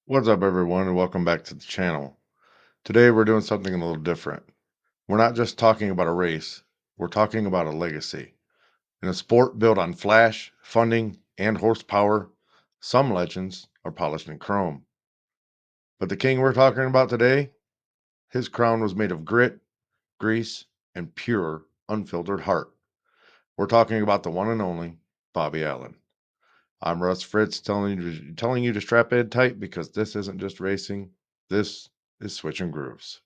What's up, everyone, and welcome back to the channel. Today, we're doing something a little different. We're not just talking about a race, we're talking about a legacy. In a sport built on flash, funding, and horsepower, some legends are polished in chrome. But the king we're talking about today, his crown was made of grit, grease, and pure, unfiltered heart. We're talking about the one and only Bobby Allen. I'm Russ Fritz telling you to strap in tight because this isn't just racing, this is switching grooves.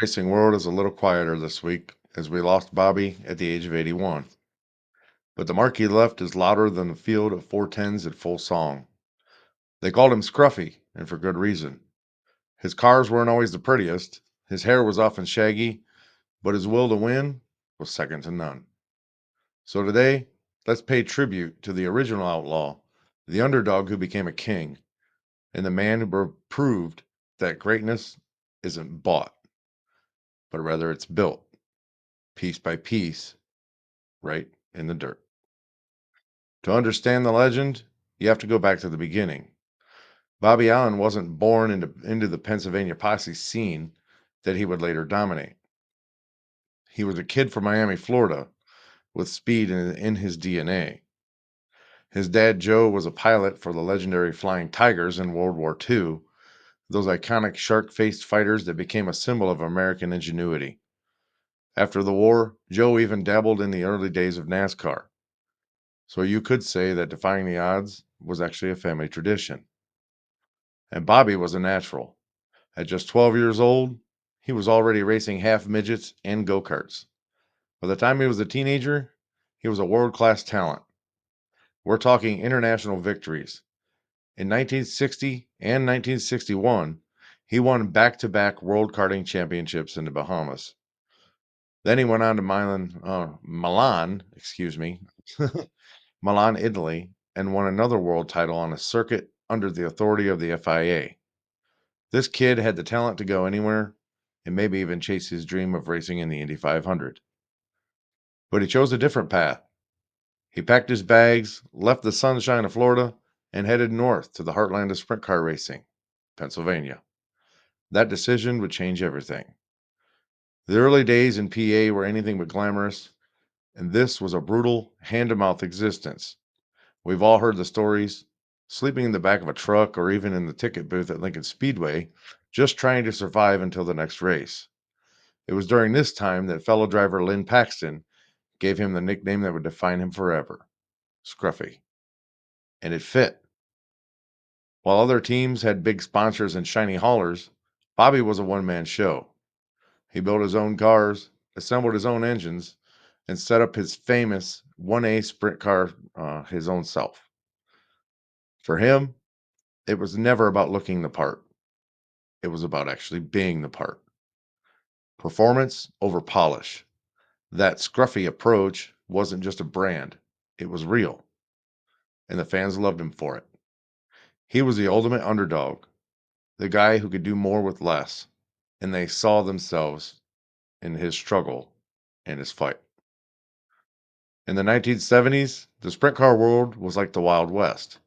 Racing world is a little quieter this week as we lost Bobby at the age of 81. But the mark he left is louder than the field of 410s at full song. They called him Scruffy, and for good reason. His cars weren't always the prettiest, his hair was often shaggy, but his will to win was second to none. So today, let's pay tribute to the original outlaw, the underdog who became a king, and the man who proved that greatness isn't bought, but rather it's built, piece by piece, right in the dirt. To understand the legend, you have to go back to the beginning. Bobby Allen wasn't born into the Pennsylvania posse scene that he would later dominate. He was a kid from Miami, Florida, with speed in his DNA. His dad, Joe, was a pilot for the legendary Flying Tigers in World War II, those iconic shark faced fighters that became a symbol of American ingenuity. After the war, Joe even dabbled in the early days of NASCAR. So you could say that defying the odds was actually a family tradition. And Bobby was a natural. At just 12 years old, he was already racing half midgets and go karts. By the time he was a teenager, he was a world class talent. We're talking international victories. In 1960 and 1961, he won back to back World Karting Championships in the Bahamas. Then he went on to Milan, excuse me, Milan, Italy, and won another world title on a circuit under the authority of the FIA. This kid had the talent to go anywhere and maybe even chase his dream of racing in the Indy 500. But he chose a different path. He packed his bags, left the sunshine of Florida, and headed north to the heartland of sprint car racing, Pennsylvania. That decision would change everything. The early days in PA were anything but glamorous, and this was a brutal, hand to mouth existence. We've all heard the stories, sleeping in the back of a truck or even in the ticket booth at Lincoln Speedway, just trying to survive until the next race. It was during this time that fellow driver Lynn Paxton gave him the nickname that would define him forever, Scruffy. And it fit. While other teams had big sponsors and shiny haulers, Bobby was a one man show. He built his own cars, assembled his own engines, and set up his famous 1A sprint car his own self. For him, it was never about looking the part, it was about actually being the part. Performance over polish. That scruffy approach wasn't just a brand, it was real, and the fans loved him for it. He was the ultimate underdog, the guy who could do more with less, and they saw themselves in his struggle and his fight. In the 1970s, the sprint car world was like the Wild West.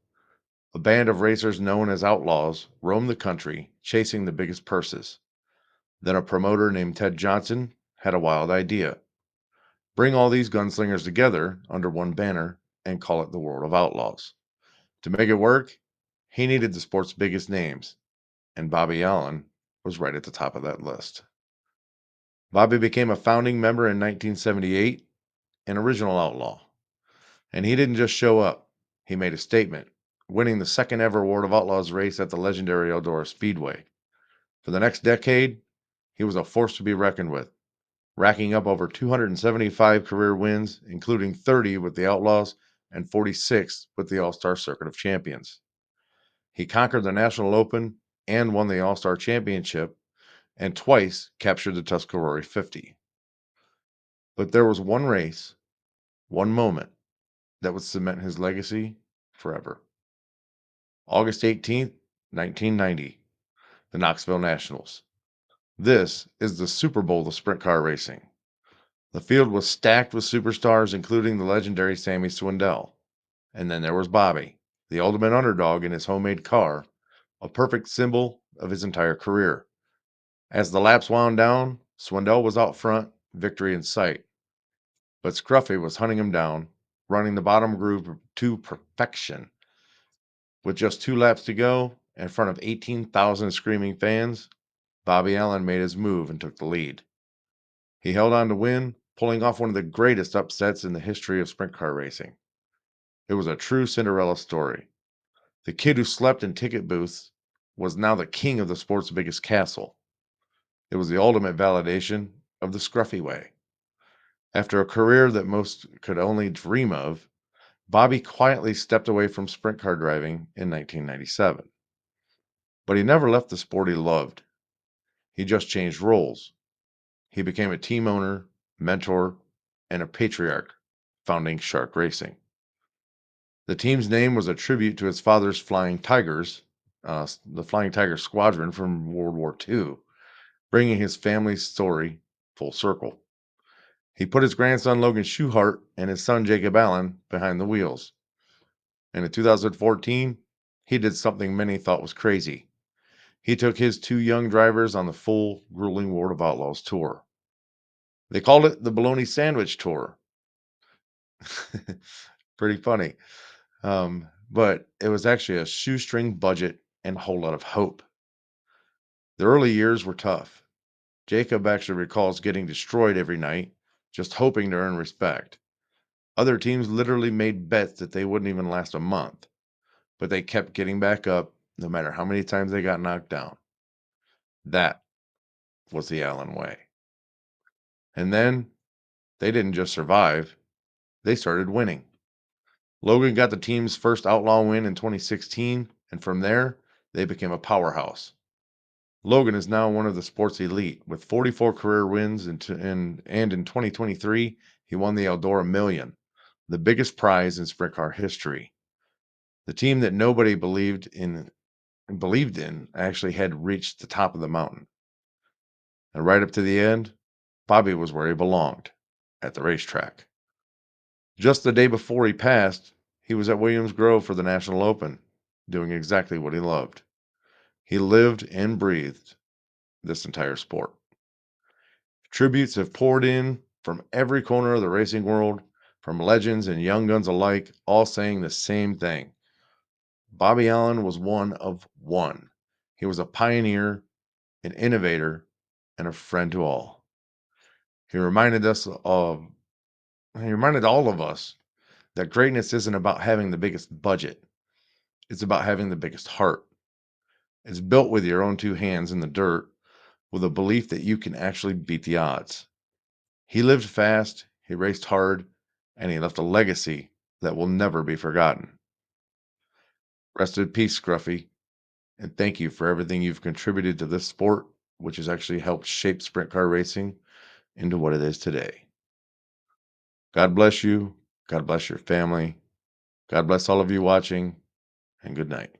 A band of racers known as outlaws roamed the country chasing the biggest purses. Then a promoter named Ted Johnson had a wild idea: bring all these gunslingers together under one banner and call it the World of Outlaws. To make it work, he needed the sport's biggest names, and Bobby Allen was right at the top of that list. Bobby became a founding member in 1978, an original outlaw. And he didn't just show up, he made a statement. winning the second ever World of Outlaws race at the legendary Eldora Speedway. For the next decade, he was a force to be reckoned with, racking up over 275 career wins, including 30 with the Outlaws and 46 with the All-Star Circuit of Champions. He conquered the National Open and won the All-Star Championship, and twice captured the Tuscarora 50. But there was one race, one moment, that would cement his legacy forever. August 18th, 1990, the Knoxville Nationals. This is the Super Bowl of sprint car racing. The field was stacked with superstars, including the legendary Sammy Swindell. And then there was Bobby, the ultimate underdog in his homemade car, a perfect symbol of his entire career. As the laps wound down, Swindell was out front, victory in sight. But Scruffy was hunting him down, running the bottom groove to perfection. With just 2 laps to go, in front of 18,000 screaming fans, Bobby Allen made his move and took the lead. He held on to win, pulling off one of the greatest upsets in the history of sprint car racing. It was a true Cinderella story. The kid who slept in ticket booths was now the king of the sport's biggest castle. It was the ultimate validation of the Scruffy way. After a career that most could only dream of, Bobby quietly stepped away from sprint car driving in 1997. But he never left the sport he loved. He just changed roles. He became a team owner, mentor, and a patriarch, founding Shark Racing. The team's name was a tribute to his father's Flying Tigers, the Flying Tiger Squadron from World War II, bringing his family's story full circle. He put his grandson Logan Schuchart and his son Jacob Allen behind the wheels. And in 2014, he did something many thought was crazy. He took his 2 young drivers on the full, grueling World of Outlaws tour. They called it the Bologna Sandwich Tour. Pretty funny. But it was actually a shoestring budget and a whole lot of hope. The early years were tough. Jacob actually recalls getting destroyed every night, just hoping to earn respect. Other teams literally made bets that they wouldn't even last a month, but they kept getting back up no matter how many times they got knocked down. That was the Allen way. And then they didn't just survive, they started winning. Logan got the team's first outlaw win in 2016, and from there, they became a powerhouse. Logan is now one of the sport's elite, with 44 career wins, and in 2023, he won the Eldora Million, the biggest prize in sprint car history. The team that nobody believed in actually had reached the top of the mountain. And right up to the end, Bobby was where he belonged, at the racetrack. Just the day before he passed, he was at Williams Grove for the National Open, doing exactly what he loved. He lived and breathed this entire sport. Tributes have poured in from every corner of the racing world, from legends and young guns alike, all saying the same thing. Bobby Allen was one of one. He was a pioneer, an innovator, and a friend to all. He reminded all of us that greatness isn't about having the biggest budget. It's about having the biggest heart. It's built with your own 2 hands in the dirt, with a belief that you can actually beat the odds. He lived fast, he raced hard, and he left a legacy that will never be forgotten. Rest in peace, Scruffy, and thank you for everything you've contributed to this sport, which has actually helped shape sprint car racing into what it is today. God bless you. God bless your family. God bless all of you watching, and good night.